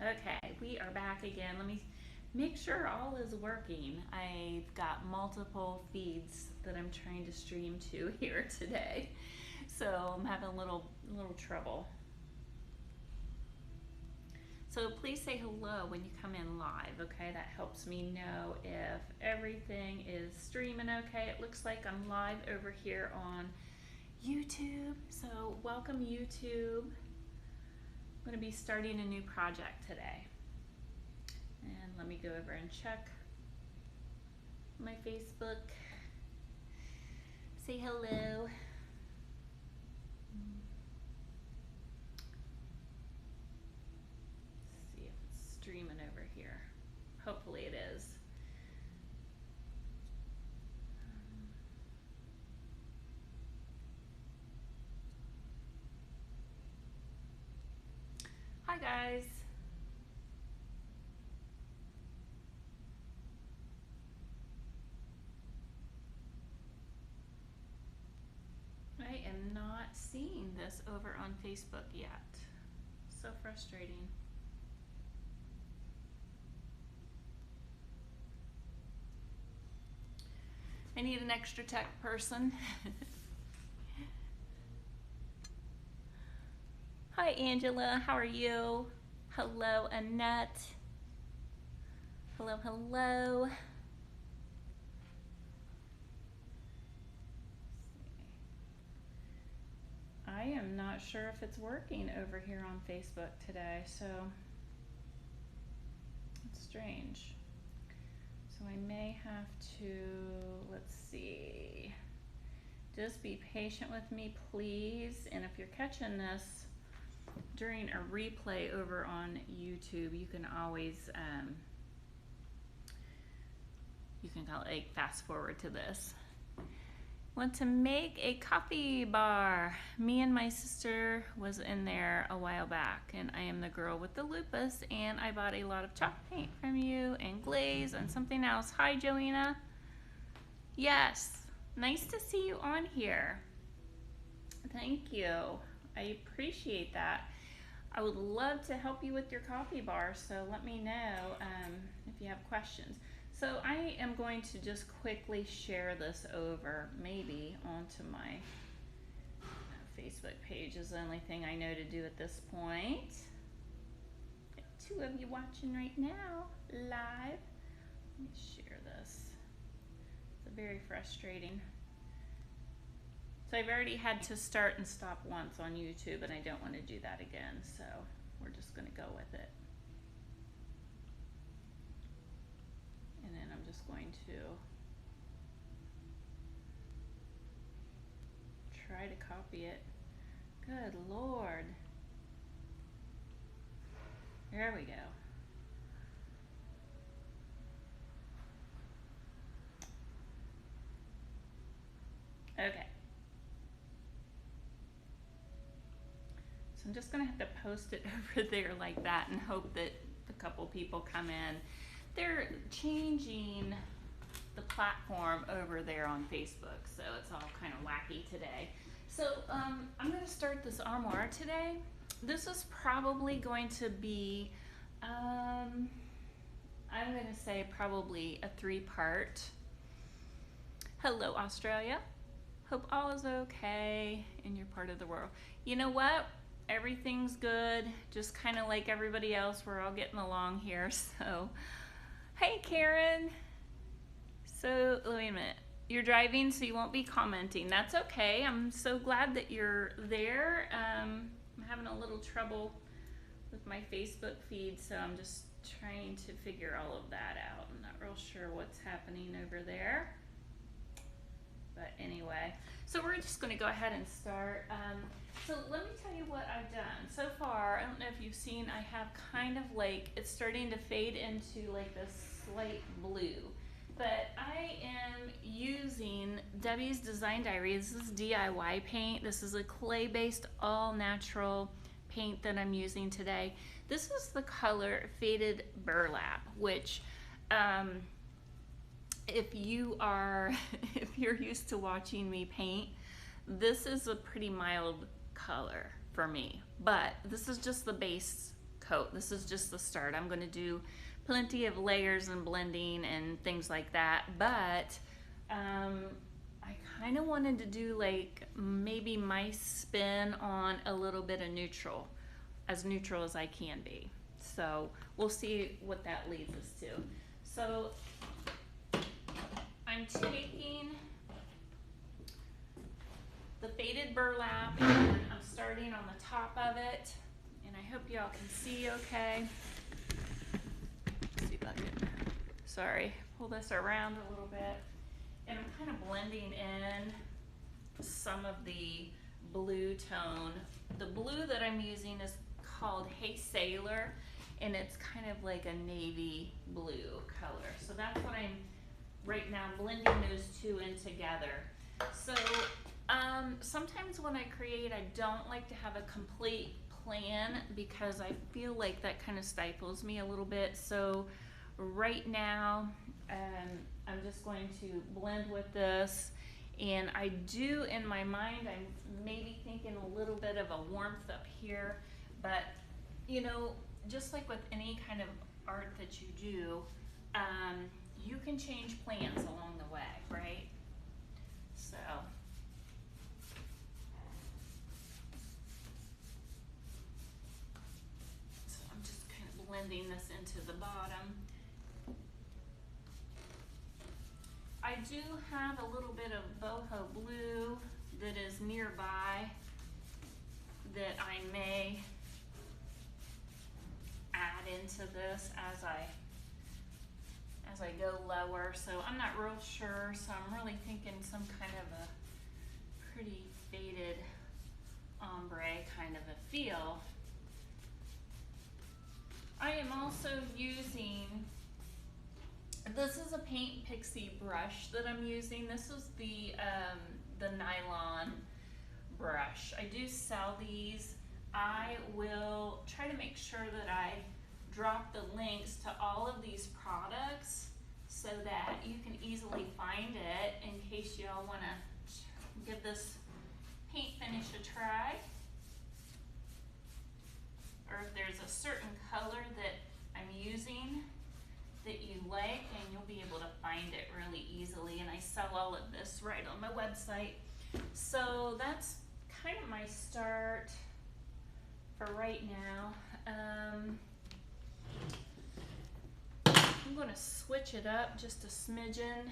Okay, we are back again. Let me make sure all is working. I've got multiple feeds that I'm trying to stream to here today, so I'm having a little trouble. So please say hello when you come in live, okay? That helps me know if everything is streaming okay. It looks like I'm live over here on YouTube, so welcome YouTube. I'm going to be starting a new project today. And let me go over and check my Facebook. Say hello. Let's see if it's streaming over here. Hopefully it is. Hi guys. I am not seeing this over on Facebook yet. So frustrating. I need an extra tech person. Hi Angela, how are you? Hello Annette. Hello, hello. I am not sure if it's working over here on Facebook today, so it's strange. So I may have to, let's see, just be patient with me, please. And if you're catching this during a replay over on YouTube, you can always, you can like fast forward to this. Want to make a coffee bar. Me and my sister was in there a while back, and I am the girl with the lupus, and I bought a lot of chalk paint from you and glaze and something else. Hi Joanna. Yes, nice to see you on here. Thank you. I appreciate that. I would love to help you with your coffee bar, so let me know if you have questions. So I am going to just quickly share this over, maybe onto my Facebook page is the only thing I know to do at this point. Got 2 of you watching right now, live. Let me share this. It's very frustrating. So I've already had to start and stop once on YouTube, and I don't want to do that again, so we're just gonna go with it. And then I'm just going to try to copy it. Good Lord. There we go. Okay. So I'm just gonna have to post it over there like that and hope that a couple people come in. They're changing the platform over there on Facebook, so it's all kind of wacky today. So I'm going to start this armoire today. This is probably going to be, I'm going to say probably a 3-part. Hello Australia. Hope all is okay in your part of the world. You know what? Everything's good. Just kind of like everybody else. We're all getting along here, so. Hey Karen. So wait a minute. You're driving, so you won't be commenting. That's okay. I'm so glad that you're there. I'm having a little trouble with my Facebook feed, so I'm just trying to figure all of that out. I'm not real sure what's happening over there. But anyway, so we're just going to go ahead and start. So let me tell you what I've done. So far, I don't know if you've seen, I have kind of like, it's starting to fade into like this slight blue. But I am using Debbie's Design Diary. This is DIY paint. This is a clay-based, all-natural paint that I'm using today. This is the color Faded Burlap, which if you're used to watching me paint, this is a pretty mild color for me, but this is just the base coat. This is just the start. I'm going to do plenty of layers and blending and things like that, but I kind of wanted to do like maybe my spin on a little bit of neutral as I can be. So we'll see what that leads us to. So I'm taking the faded burlap and I'm starting on the top of it, and I hope y'all can see okay. Let's see if I can, sorry, pull this around a little bit. And I'm kind of blending in some of the blue tone. The blue that I'm using is called Hey Sailor, and it's kind of like a navy blue color. So that's what I'm right now blending those two in together. So sometimes when I create, I don't like to have a complete plan because I feel like that kind of stifles me a little bit. So right now, I'm just going to blend with this, and I do in my mind, I'm maybe thinking a little bit of a warmth up here, but you know, just like with any kind of art that you do, you can change plans along the way, right? So I'm just kind of blending this into the bottom. I do have a little bit of boho blue that is nearby that I may add into this as I go lower. So I'm not real sure, so I'm really thinking some kind of a pretty faded ombre kind of a feel. I am also using, this is a Paint Pixie brush that I'm using. This is the nylon brush. I do sell these. I will try to make sure that I drop the links to all of these products so that you can easily find it in case y'all want to give this paint finish a try. Or if there's a certain color that I'm using that you like, and you'll be able to find it really easily. And I sell all of this right on my website. So that's kind of my start for right now. I'm going to switch it up just a smidgen.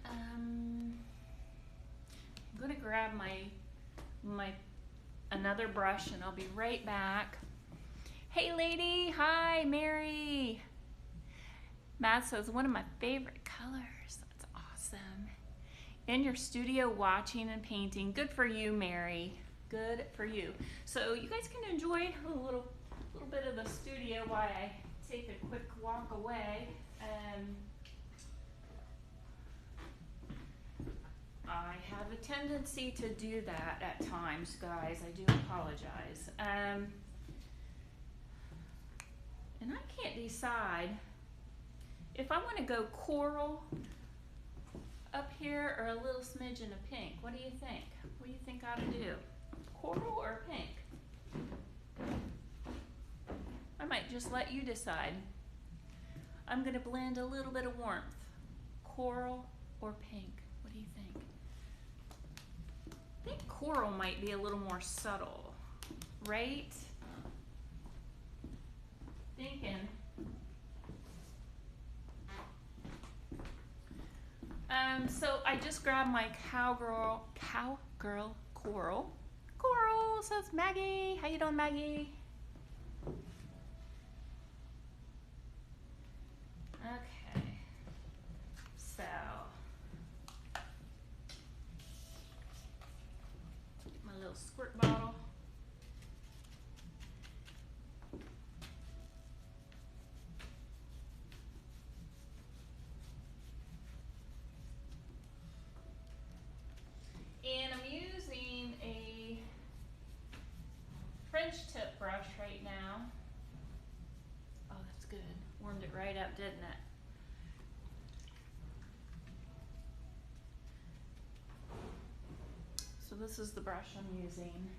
I'm going to grab my another brush, and I'll be right back. Hey lady, hi Mary. Matt says one of my favorite colors. That's awesome. In your studio watching and painting. Good for you, Mary. Good for you. So you guys can enjoy a little bit of the studio while I take a quick walk away. I have a tendency to do that at times, guys. I do apologize. And I can't decide if I want to go coral up here or a little smidgen of pink. What do you think? What do you think I ought to do? Coral or pink? I might just let you decide. I'm going to blend a little bit of warmth. Coral or pink? What do you think? I think coral might be a little more subtle, right? Thinking. So I just grabbed my cowgirl coral. Coral says Maggie. How you doing, Maggie? Okay. So get my little squirt bottle. And I'm using a French tip brush right now. Oh, that's good. Warmed it right up, didn't it? So this is the brush I'm using.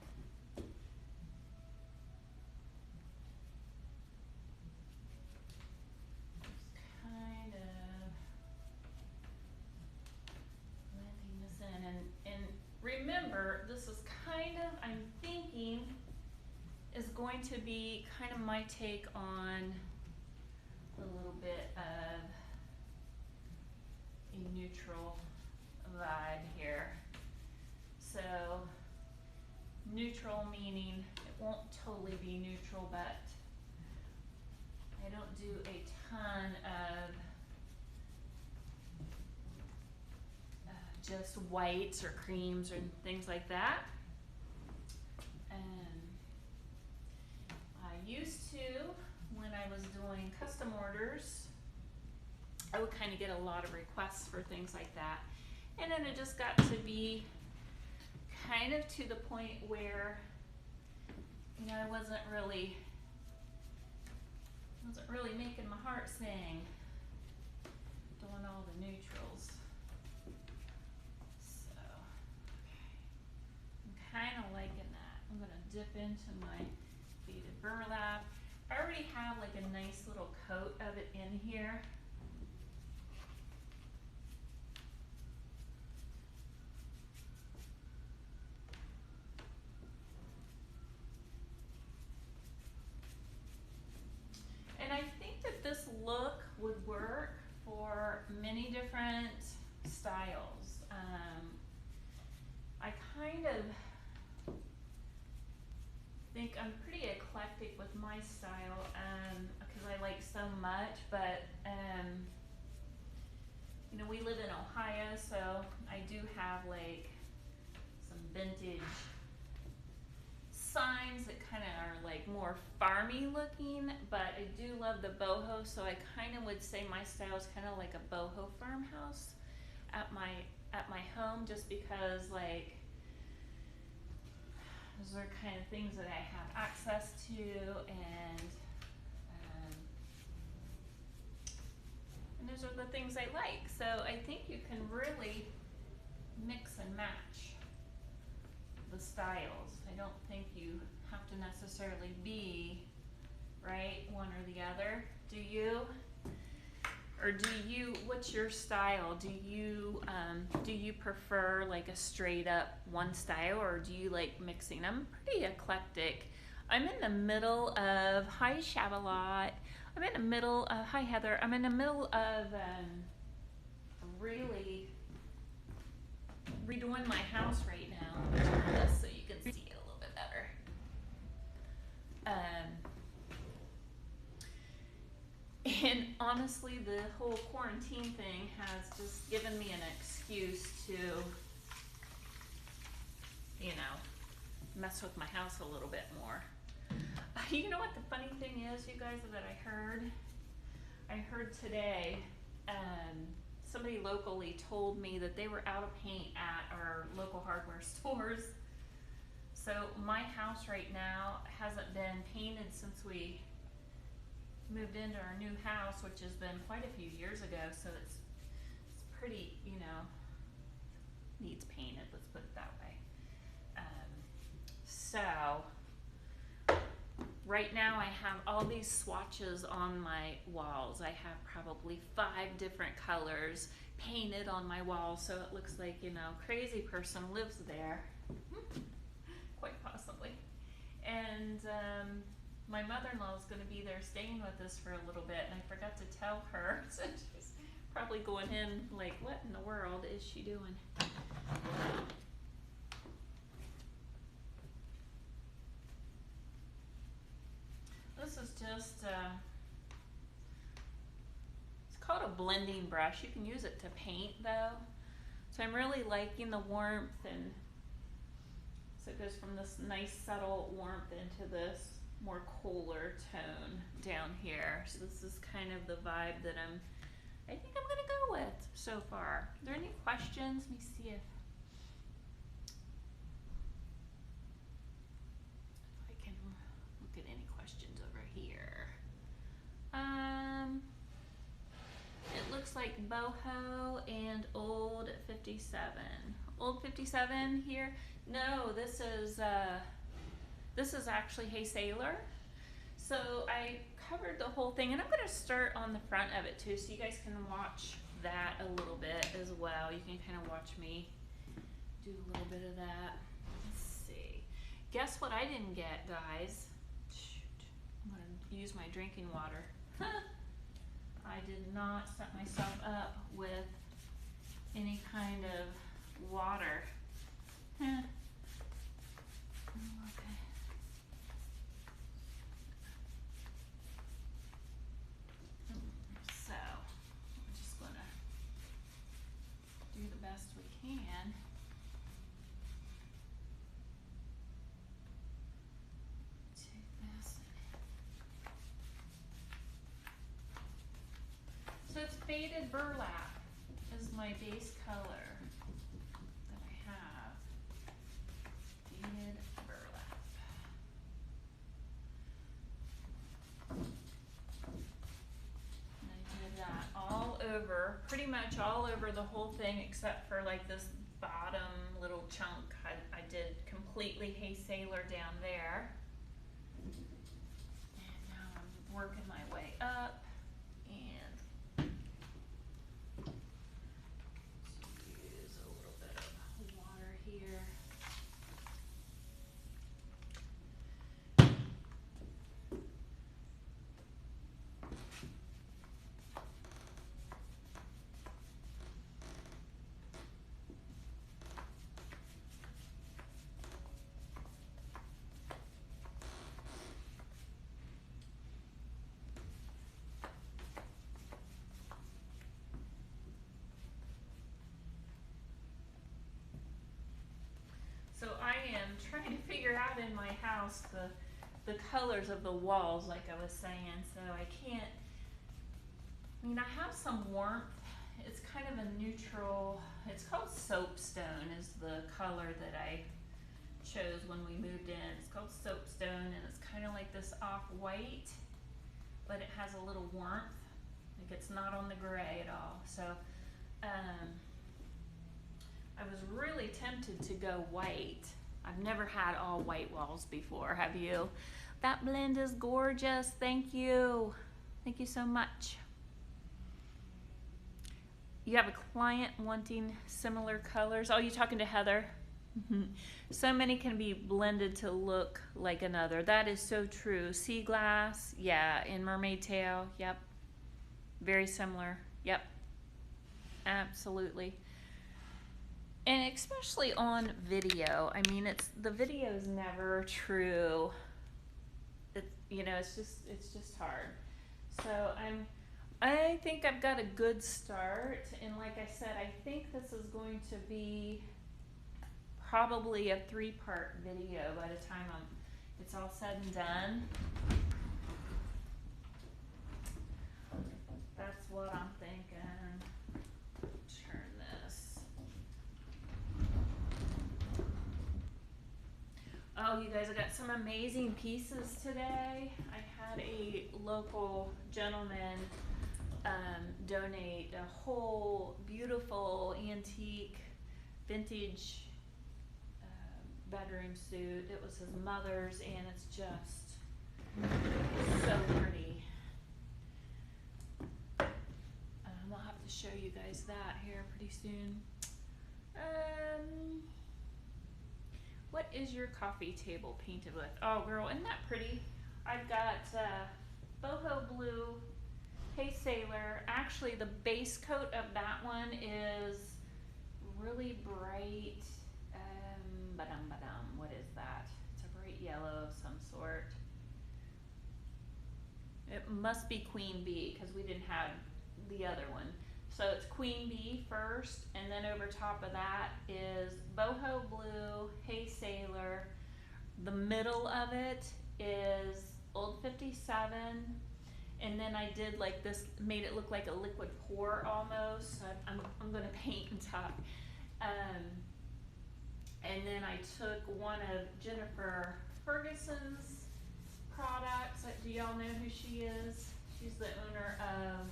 going to be kind of my take on a little bit of a neutral vibe here. So neutral meaning it won't totally be neutral, but I don't do a ton of just whites or creams or things like that. I used to, when I was doing custom orders, I would kind of get a lot of requests for things like that. And then it just got to be kind of to the point where, you know, I wasn't really making my heart sing doing all the neutrals. So, I'm kind of liking that. I'm going to dip into my beaded burlap. I already have like a nice little coat of it in here. And I think that this look would work for many different styles. I kind of think I'm pretty eclectic with my style because I like so much, but you know, we live in Ohio, so I do have like some vintage signs that kind of are like more farmy looking, but I do love the boho, so I kind of would say my style is kind of like a boho farmhouse at my home, just because like those are kind of things that I have access to, and those are the things I like. So I think you can really mix and match the styles. I don't think you have to necessarily be right one or the other. Do you? Or do you, what's your style? Do you prefer like a straight up one style, or do you like mixing? I'm pretty eclectic. I'm in the middle of, hi Shavalot. I'm in the middle of, hi Heather. I'm in the middle of really redoing my house right now. Just so you can see it a little bit better. And honestly, the whole quarantine thing has just given me an excuse to, you know, mess with my house a little bit more. You know what the funny thing is, you guys, that I heard today, somebody locally told me that they were out of paint at our local hardware stores. So my house right now hasn't been painted since we moved into our new house, which has been quite a few years ago, so it's pretty, you know, needs painted, let's put it that way. So right now I have all these swatches on my walls. I have probably 5 different colors painted on my wall, so it looks like, you know, crazy person lives there. Quite possibly. And my mother-in-law is going to be there staying with us for a little bit, and I forgot to tell her, so she's probably going in like, what in the world is she doing? This is just, it's called a blending brush. You can use it to paint though. So I'm really liking the warmth, and so it goes from this nice subtle warmth into this more cooler tone down here. So this is kind of the vibe that I think I'm gonna go with so far. Are there any questions? Let me see if I can look at any questions over here. It looks like boho and old 57. Old 57 here. No, this is actually Hey Sailor. So I covered the whole thing, and I'm going to start on the front of it too, so you guys can watch that a little bit as well. You can kind of watch me do a little bit of that. Let's see. Guess what I didn't get, guys? use my drinking water. I did not set myself up with any kind of water. Okay. So, we're just gonna do the best we can. Take this. So it's faded burlap is my base color that I have. Faded burlap. And I did that all over, pretty much all over the whole thing except for like this bottom little chunk. I did completely Hey Sailor down there. And now I'm working my way up and use a little bit of water here. So I am trying to figure out in my house the colors of the walls, like I was saying. So I can't, I mean, I have some warmth. It's kind of a neutral, it's called soapstone is the color that I chose when we moved in. It's called soapstone and it's kind of like this off-white, but it has a little warmth. Like it's not on the gray at all. So I was really tempted to go white. I've never had all white walls before, have you? That blend is gorgeous, thank you. Thank you so much. You have a client wanting similar colors. Oh, you talking to Heather? So many can be blended to look like another. That is so true. Sea glass, yeah, in mermaid tail, yep. Very similar, yep. Absolutely. And especially on video. I mean, the video is never true. You know, it's just hard. So I think I've got a good start, and like I said, I think this is going to be probably a 3-part video by the time it's all said and done. That's what I'm thinking. Turn this. Oh, you guys, I got some amazing pieces today. I had a local gentleman donate a whole beautiful antique vintage bedroom suit. It was his mother's and it's just so pretty. I'll have to show you guys that here pretty soon. What is your coffee table painted with? Oh girl, isn't that pretty? I've got boho blue Hey Sailor. Actually, the base coat of that one is really bright. What is that? It's a bright yellow of some sort. It must be Queen Bee because we didn't have the other one. So it's Queen Bee first, and then over top of that is boho blue Hey Sailor. The middle of it is Old 57. And then I did like this, made it look like a liquid pour almost. So I'm gonna paint and talk. And then I took one of Jennifer Ferguson's products. Do y'all know who she is? She's the owner of,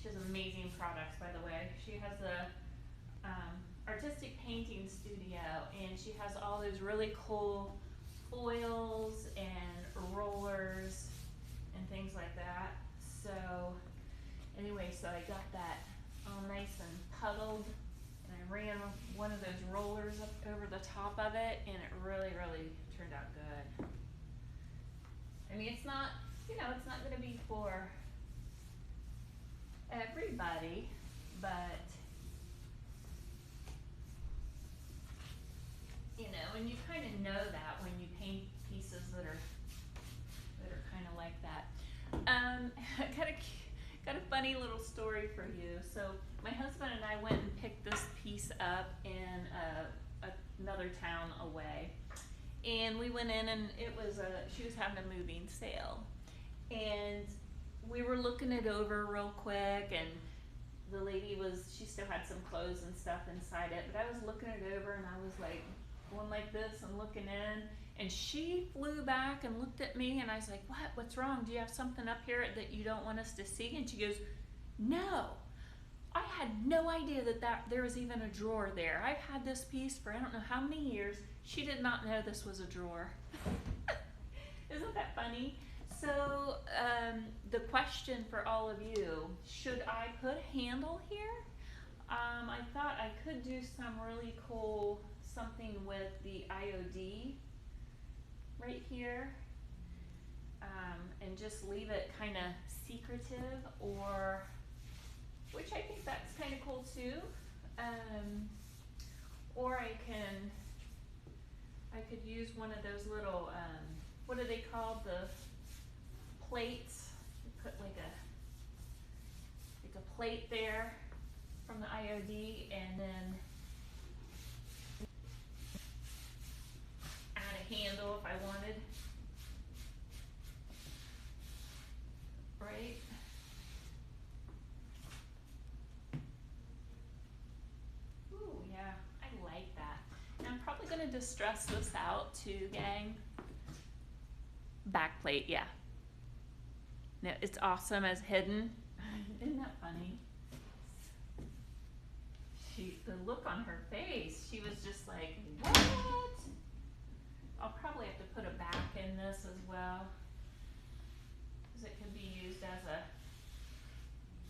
she has amazing products, by the way. She has a artistic painting studio, and she has all those really cool foils and rollers and things like that. So anyway, so I got that all nice and puddled, and I ran one of those rollers up over the top of it, and it really, really turned out good. I mean, it's not you know, it's not gonna be for everybody, but you know, and you kind of know that when you paint pieces that are kind of like that. I got a funny little story for you. So my husband and I went and picked this piece up in another town away, and we went in, and she was having a moving sale, and we were looking it over real quick, and the lady she still had some clothes and stuff inside it, but I was looking it over, and I was like going like this and looking in, and she flew back and looked at me, and I was like, what's wrong? Do you have something up here that you don't want us to see? And she goes, no, I had no idea that there was even a drawer there. I've had this piece for I don't know how many years. She did not know this was a drawer. Isn't that funny? So the question for all of you, should I put a handle here? I thought I could do some really cool something with the IOD right here, and just leave it kind of secretive, which I think that's kind of cool too. Or I could use one of those little, what are they called, the plates. You put like a plate there from the IOD, and then add a handle if I wanted. Right? Ooh, yeah, I like that. And I'm probably gonna distress this out too, gang. Back plate, yeah. No, it's awesome as hidden. Isn't that funny? The look on her face, she was just like, what? I'll probably have to put a back in this as well, because it can be used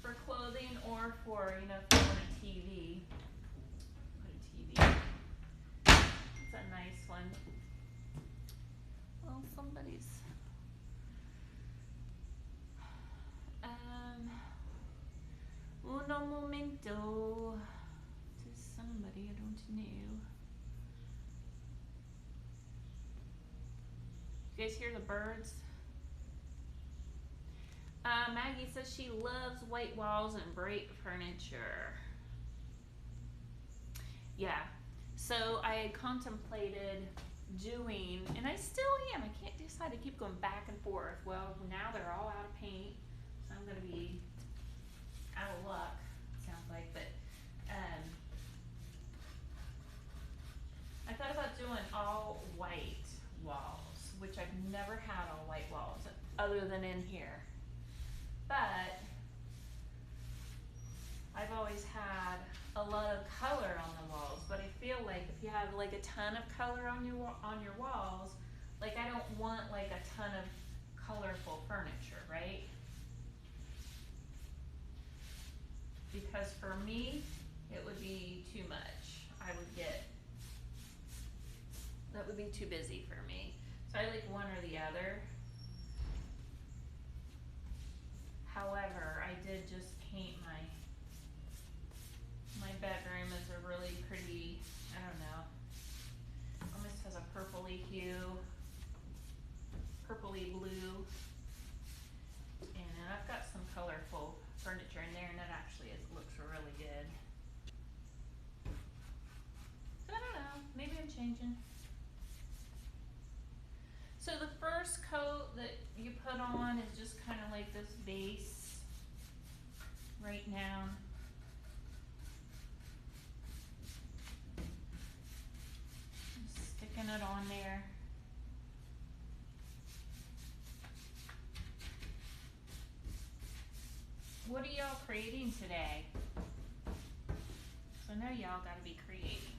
for clothing, or for, you know, if you want a TV. Put a TV. It's a nice one. Well, somebody's uno momento to somebody I don't know. You guys hear the birds? Maggie says she loves white walls and bright furniture. Yeah, so I had contemplated doing, and I still am, I can't decide, I keep going back and forth. Well, now they're all out of paint, so I'm gonna be out of luck, it sounds like, but I thought about doing all white walls, which I've never had all white walls other than in here. But I've always had a lot of color on the walls, but I feel like if you have like a ton of color on your walls, like I don't want like a ton of colorful furniture, right? Because for me, it would be too much. That would be too busy for me. So I like one or the other. However, I did just paint my bedroom as a really pretty, I don't know, almost has a purpley hue, purpley blue. And then I've got some colorful furniture in there, and it actually looks really good. So I don't know, maybe I'm changing. So the first coat that you put on is just kind of like this base right now. Just sticking it on there. What are y'all creating today? So I know y'all gotta be creating.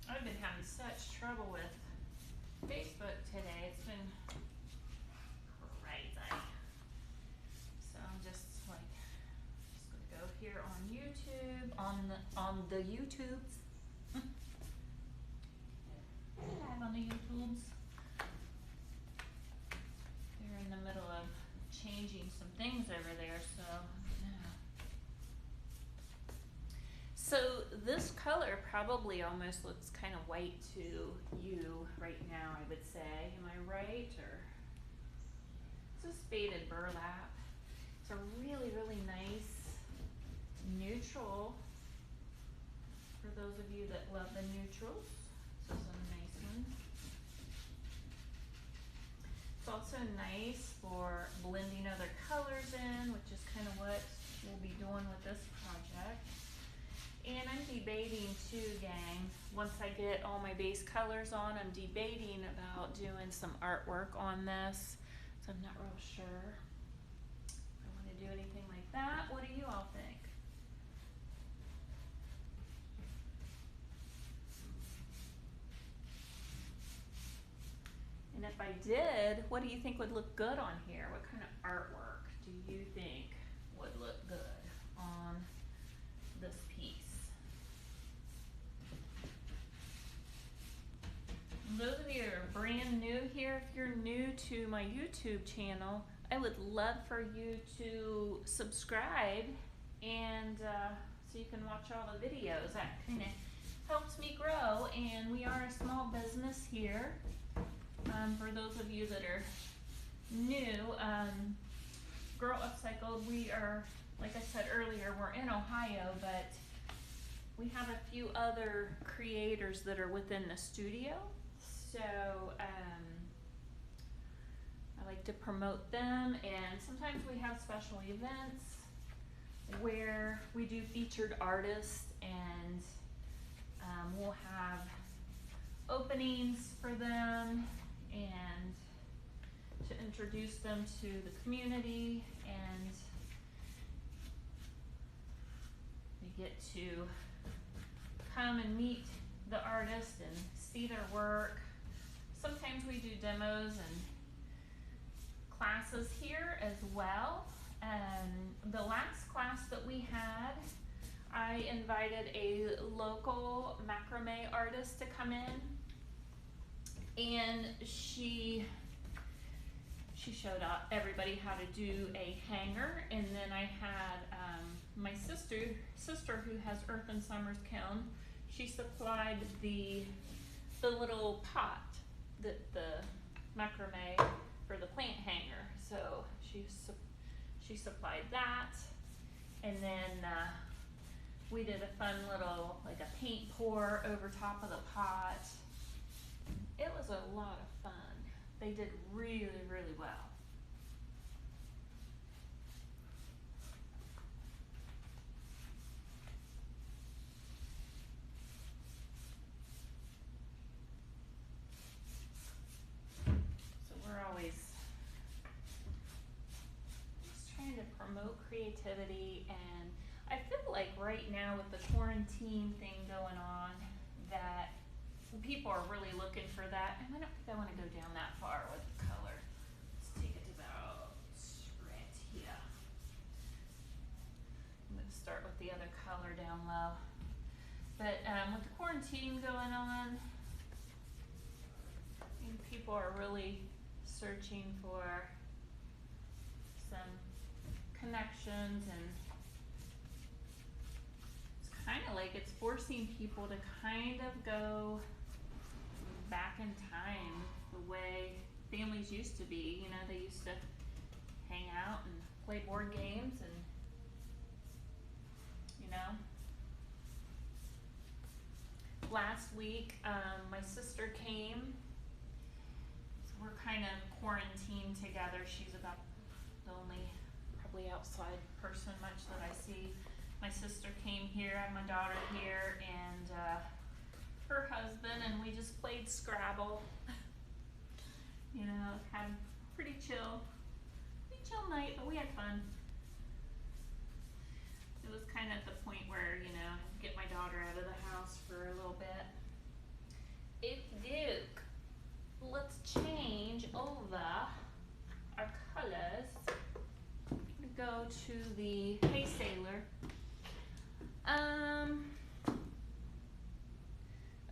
I've been having such trouble with Facebook today. It's been crazy. So I'm just gonna go here on YouTube, on the YouTubes, probably almost looks kind of white to you right now, I would say. Am I right? Or this is faded burlap. It's a really, really nice neutral for those of you that love the neutrals. This is a nice one. It's also nice for blending other colors in, which is kind of what we'll be doing with this project. And I'm debating too, gang. Once I get all my base colors on, I'm debating about doing some artwork on this. So I'm not real sure if I want to do anything like that. What do you all think? And if I did, what do you think would look good on here? What kind of artwork do you think would look good on this piece? Those of you that are brand new here, if you're new to my YouTube channel, I would love for you to subscribe and so you can watch all the videos. That kind of helps me grow, and we are a small business here. For those of you that are new, Girl Upcycled, we are, like I said earlier, we're in Ohio, but we have a few other creators that are within the studio. So I like to promote them, and sometimes we have special events where we do featured artists, and we'll have openings for them and to introduce them to the community, and we get to come and meet the artist and see their work. Sometimes we do demos and classes here as well. The last class that we had, I invited a local macrame artist to come in, and she showed everybody how to do a hanger. And then I had my sister who has Earth and Summers kiln. She supplied the little pot that the macrame for the plant hanger. So she supplied that, and then we did a fun little, like a paint pour over top of the pot. It was a lot of fun. They did really, really well. So we're always just trying to promote creativity, and I feel like right now with the quarantine thing going on, that people are really looking for that. And I don't think I want to go down that far with the color. Let's take it about right here. I'm going to start with the other color down low. But with the quarantine going on, I think people are really searching for some connections, and it's kind of like it's forcing people to kind of go back in time the way families used to be. You know, they used to hang out and play board games, and you know. Last week, my sister came, so we're kind of quarantined together. She's about the only probably outside person much that I see. My sister came here, I have my daughter here, and her husband, and we just played Scrabble. You know, had a pretty chill night, but we had fun. It was kind of at the point where, you know, get my daughter out of the house for a little bit. If Duke, let's change over our colors. Go to the Hey Sailor.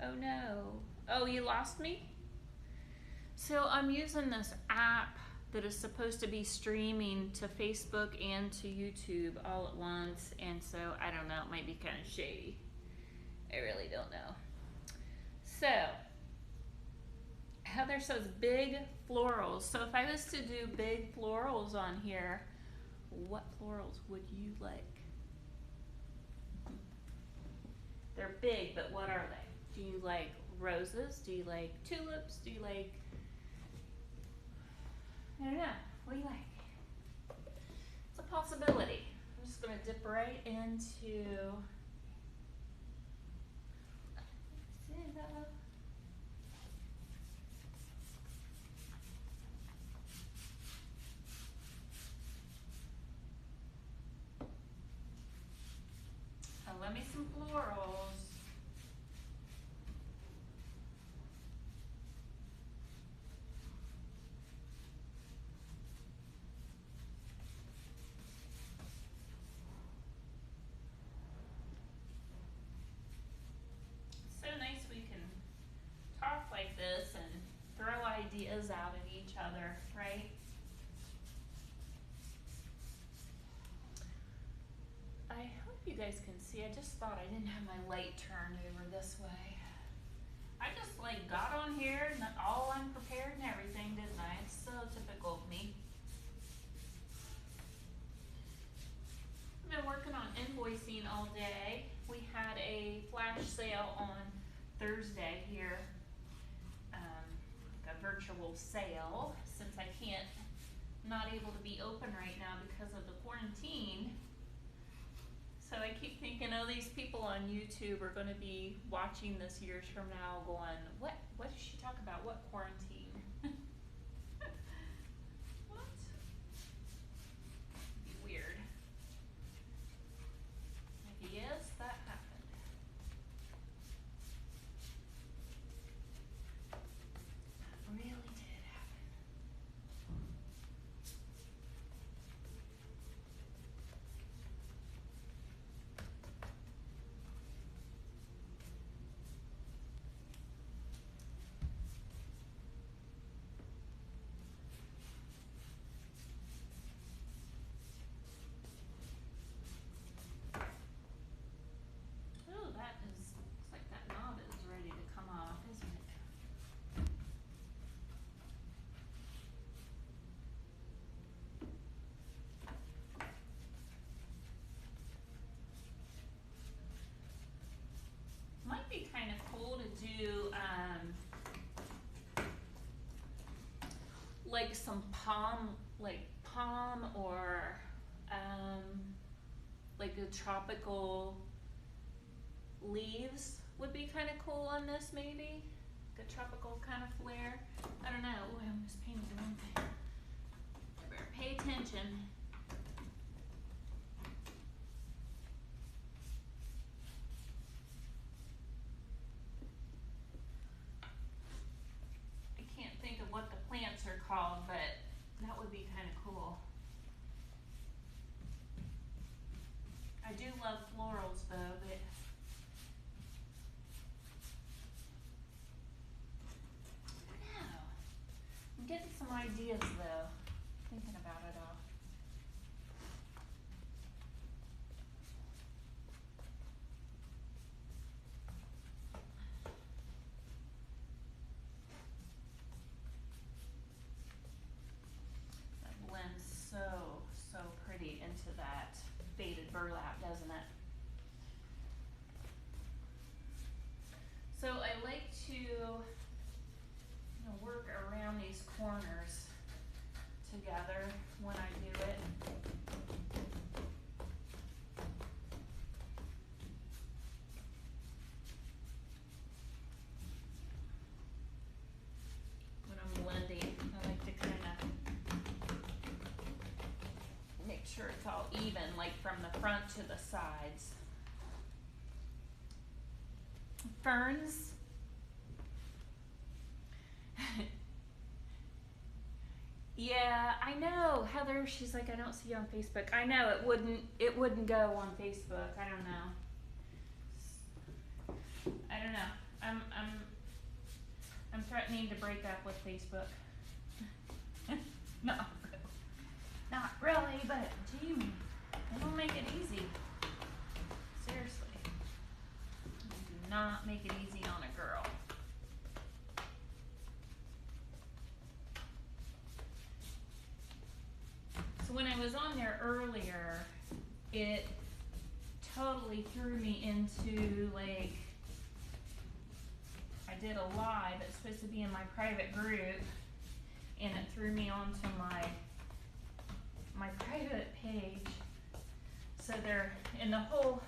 Oh no. Oh, you lost me? So I'm using this app that is supposed to be streaming to Facebook and to YouTube all at once, and so I don't know, it might be kind of shady. I really don't know. So, Heather says big florals. So if I was to do big florals on here, what florals would you like? They're big, but what are they? Do you like roses? Do you like tulips? Do you like, I don't know, what do you like? It's a possibility. I'm just gonna dip right into, let me some florals. So nice we can talk like this and throw ideas out at each other, right? I hope you guys can see. I just thought I didn't have my light turned over this way. I just like got on here and all unprepared and everything, didn't I? It's so typical of me. I've been working on invoicing all day. We had a flash sale on Thursday here, like a virtual sale, since I can't, not able to be open right now because of the quarantine. So I keep thinking, oh, these people on YouTube are going to be watching this years from now going, what does she talk about? What quarantine? What? It'd be weird. Maybe yes, that happened. That really did happen. Oh, that is, looks like that knob is ready to come off, isn't it? Might be kind of cool to do like some palm or like the tropical leaves would be kind of cool on this, maybe the tropical kind of flare. I don't know. Ooh, I almost painted the wrong thing. I better pay attention. I can't think of what the plants are called, but that would be kind of cool. I do love florals though, but I don't know. I'm getting some ideas though, thinking about it all. That blends so pretty into that faded burlap, doesn't it? So I like to work around these corners together when I do it. When I'm blending, I like to kind of make sure it's all even, like from the front to the sides. Ferns. Yeah, I know. Heather, she's like, I don't see you on Facebook. I know it wouldn't go on Facebook. I don't know. I'm threatening to break up with Facebook. No. Not really, but gee, they don't make it easy. Seriously. Do not make it easy on a girl. So when I was on there earlier, it totally threw me into, like, I did a live that's supposed to be in my private group, and it threw me onto my private page. So they're, and the whole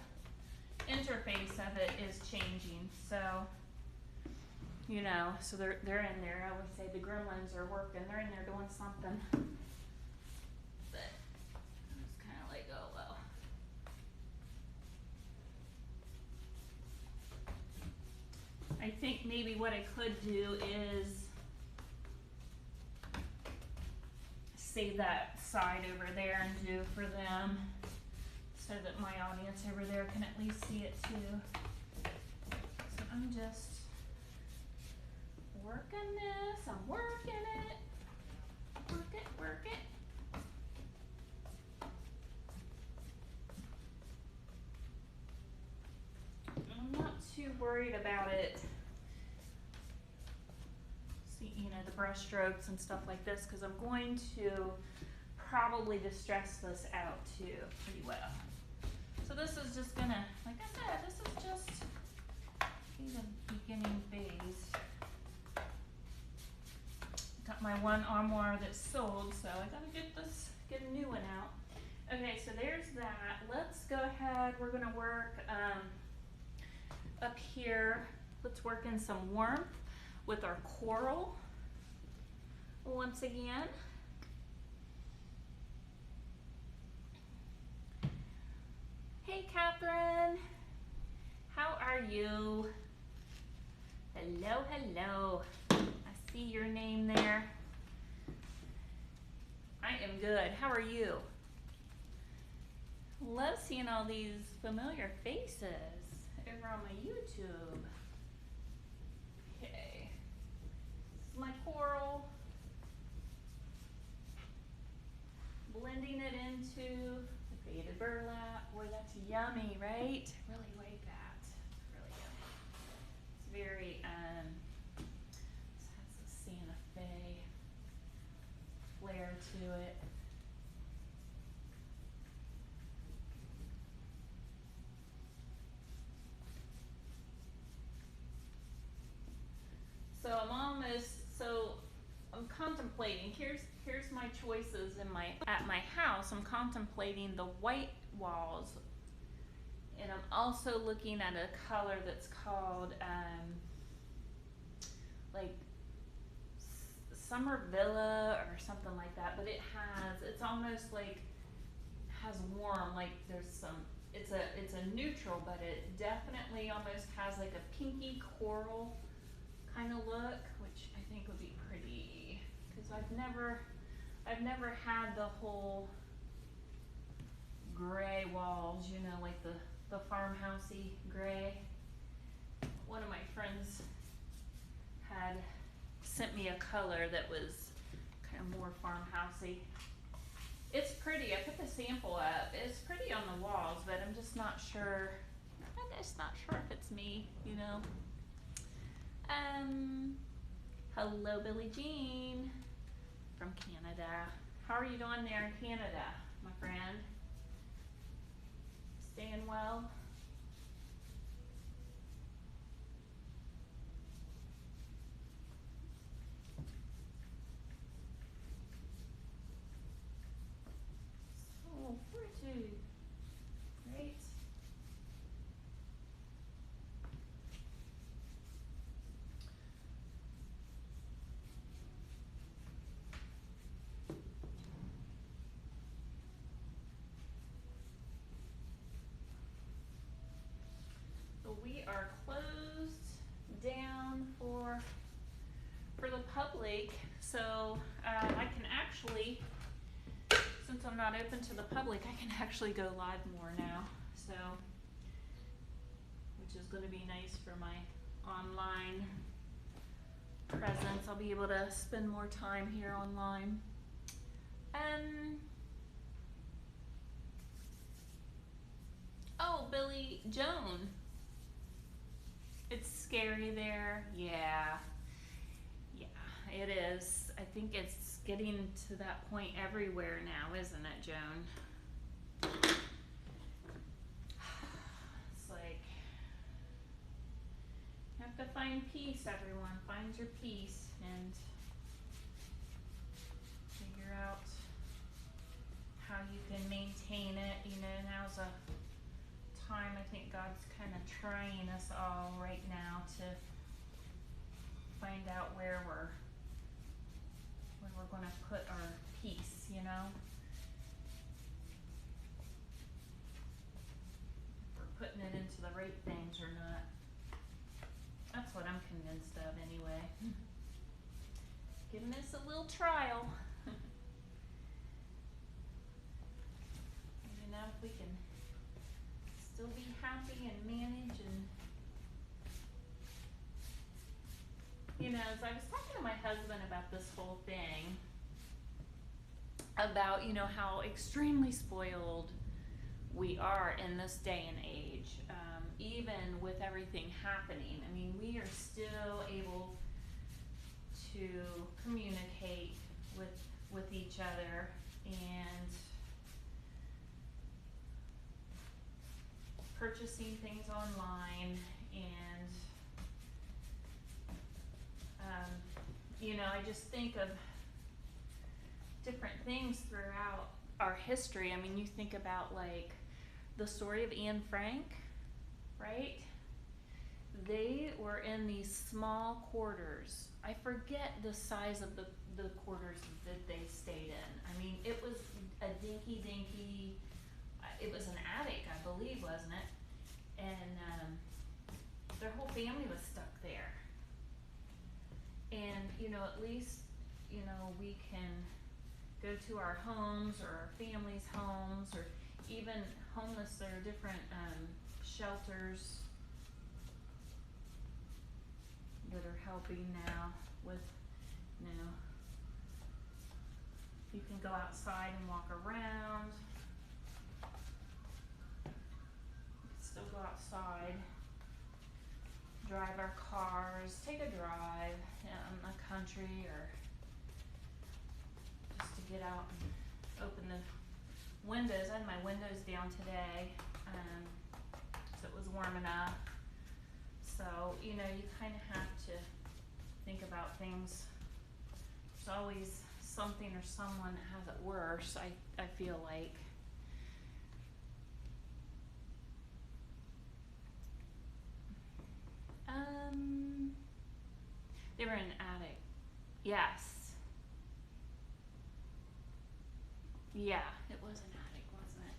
interface of it is changing. So, you know, so they're in there. I would say the gremlins are working. They're in there doing something. But I was kind of like, oh well. I think maybe what I could do is save that side over there and do for them, so that my audience over there can at least see it too. So I'm just working this. I'm working it. Work it, work it. I'm not too worried about it. See, you know, the brush strokes and stuff like this, because I'm going to probably distress this out too pretty well. So this is just gonna, like I said, this is just the beginning phase. Got my one armoire that's sold, so I gotta get a new one out. Okay, so there's that. Let's go ahead, we're gonna work up here. Let's work in some warmth with our coral once again. Hey Catherine, how are you? Hello, hello. I see your name there. I am good. How are you? Love seeing all these familiar faces over on my YouTube. Okay, this is my coral. Blending it into the faded burlap. Boy, that's yummy, right? Really like that. Really yummy. It's very, this has a Santa Fe flair to it. So I'm contemplating, here's my choices at my house. I'm contemplating the white walls, and I'm also looking at a color that's called like Summer Villa or something like that, but it's almost like has warm, like there's some, it's a neutral, but it definitely almost has like a pinky coral kind of look, which I think would be pretty, because I've never had the whole gray walls, you know, like the farmhousey gray. One of my friends had sent me a color that was kind of more farmhousey. It's pretty. I put the sample up. It's pretty on the walls, but I'm just not sure. I'm just not sure if it's me, you know. Hello, Billie Jean from Canada. How are you doing there in Canada, my friend? Staying well? So pretty. Great. We are closed down for the public, so I can actually, since I'm not open to the public, I can actually go live more now, so, which is going to be nice for my online presence. I'll be able to spend more time here online. Oh, Billy Joan. It's scary there. Yeah. Yeah, it is. I think it's getting to that point everywhere now, isn't it, Joan? It's like, you have to find peace, everyone. Find your peace and figure out how you can maintain it. You know, now's a time I think God's kind of trying us all right now to find out where we're going to put our peace, you know? If we're putting it into the right things or not. That's what I'm convinced of anyway. Giving this a little trial. You know, if we can still be happy and manage and, you know, as I was talking to my husband about this whole thing, about, you know, how extremely spoiled we are in this day and age, even with everything happening. I mean, we are still able to communicate with each other and purchasing things online and you know, I just think of different things throughout our history. I mean, you think about like the story of Anne Frank, right? They were in these small quarters. I forget the size of the quarters that they stayed in. I mean, it was a dinky, it was an attic, I believe, wasn't it? And their whole family was stuck there. And, you know, at least, you know, we can go to our homes or our families' homes, or even homeless. There are different shelters that are helping now with, you know, you can go outside and walk around. We can still go outside, drive our cars, take a drive in the country, or just to get out and open the windows. I had my windows down today, so it was warm enough. So, you know, you kind of have to think about things. There's always something or someone that has it worse, I feel like. They were in an attic. Yes. Yeah, it was an attic, wasn't it?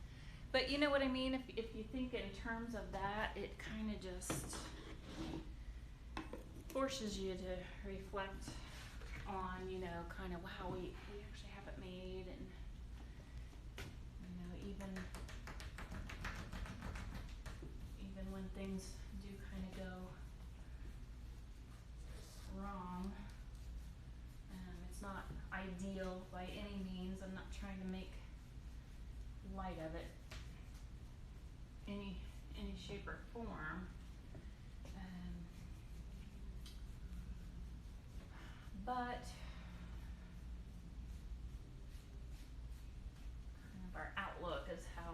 But you know what I mean? If you think in terms of that, it kind of just forces you to reflect on, you know, kind of, wow, we actually have it made, and, you know, even when things do kind of go wrong, it's not ideal by any means. I'm not trying to make light of it any shape or form. But kind of our outlook is how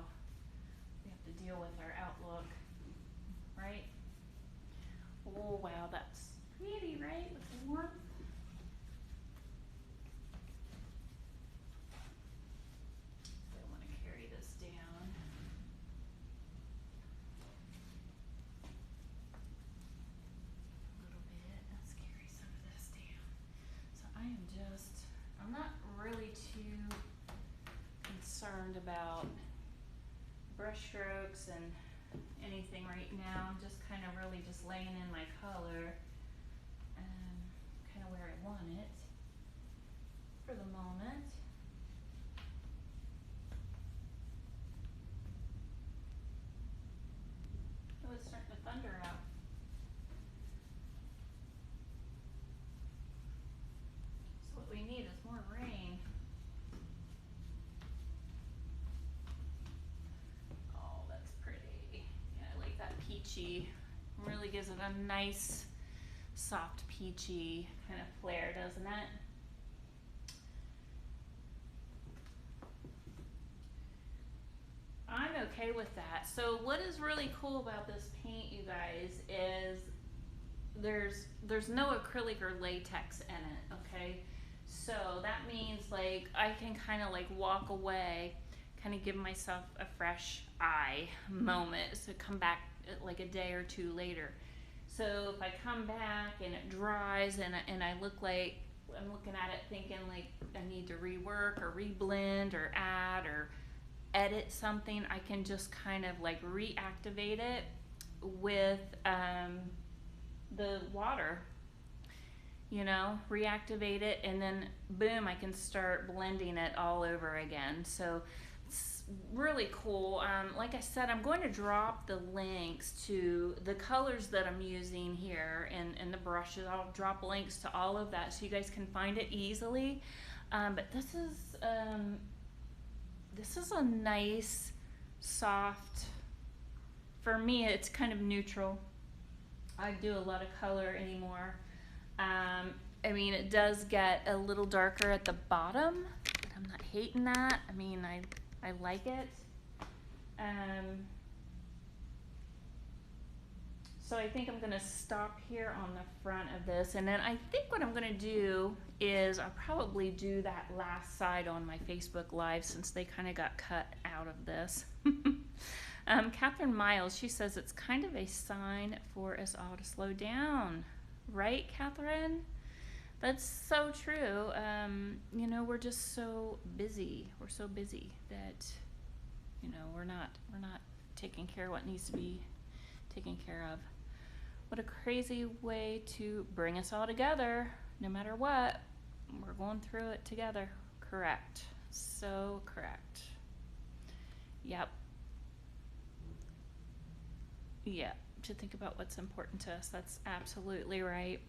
we have to deal with our outlook, right? Oh wow, that's pretty, right? With the warmth. I want to carry this down. A little bit. Let's carry some of this down. So I'm not really too concerned about brush strokes and anything right now. I'm just kind of really just laying in my color, kind of where I want it for the moment. Oh, it's starting to thunder out. So what we need is more rain. Oh, that's pretty. Yeah, I like that peachy. I'm really really gives it a nice, soft, peachy kind of flair, doesn't it? I'm okay with that. So what is really cool about this paint, you guys, is there's no acrylic or latex in it, okay? So that means like I can kind of like walk away, kind of give myself a fresh eye moment, so come back like a day or two later. So if I come back and it dries and I look like I'm looking at it thinking like I need to rework or reblend or add or edit something, I can just kind of like reactivate it with the water, you know, reactivate it, and then boom, I can start blending it all over again. So it's really cool. Like I said, I'm going to drop the links to the colors that I'm using here and the brushes. I'll drop links to all of that so you guys can find it easily. But this is a nice, soft, for me it's kind of neutral. I do a lot of color anymore. I mean, it does get a little darker at the bottom, but I'm not hating that. I mean, I like it. So I think I'm gonna stop here on the front of this, and then I think what I'm gonna do is I'll probably do that last side on my Facebook Live since they kind of got cut out of this. Catherine Miles, she says it's kind of a sign for us all to slow down. Right, Catherine? That's so true. You know, we're just so busy. We're so busy that, you know, we're not taking care of what needs to be taken care of. What a crazy way to bring us all together. No matter what, we're going through it together. Correct. So correct. Yep. Yeah, to think about what's important to us. That's absolutely right.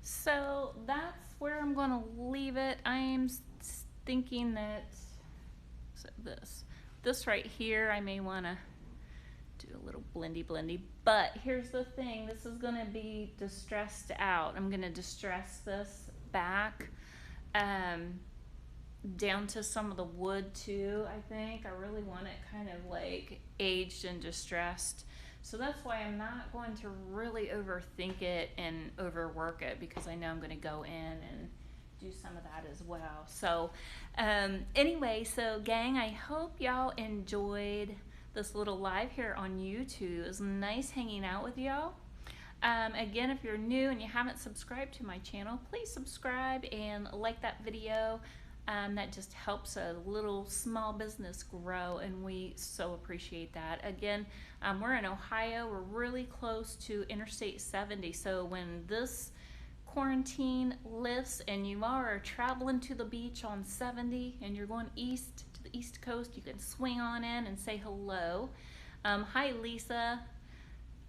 So that's where I'm going to leave it. I'm thinking that this right here, I may want to do a little blendy, but here's the thing, this is going to be distressed out. I'm going to distress this back down to some of the wood too. I think I really want it kind of like aged and distressed, so that's why I'm not going to really overthink it and overwork it, because I know I'm going to go in and do some of that as well. So anyway, so gang, I hope y'all enjoyed this little live here on YouTube. It was nice hanging out with y'all. Again, if you're new and you haven't subscribed to my channel, please subscribe and like that video. That just helps a little small business grow, and we so appreciate that. Again, we're in Ohio. We're really close to Interstate 70, so when this quarantine lifts and you are traveling to the beach on 70 and you're going east to the East Coast, you can swing on in and say hello. Hi, Lisa.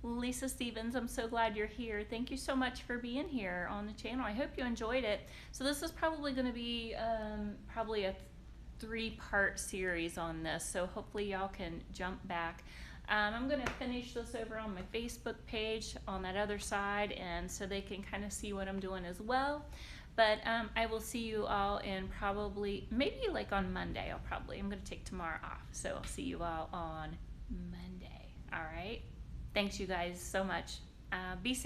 Lisa Stevens, I'm so glad you're here. Thank you so much for being here on the channel. I hope you enjoyed it. So this is probably going to be probably a 3-part series on this, so hopefully y'all can jump back. I'm going to finish this over on my Facebook page on that other side, and so they can kind of see what I'm doing as well. But I will see you all in probably, maybe like on Monday. I'm going to take tomorrow off, so I'll see you all on Monday. All right. Thanks you guys so much. Be safe.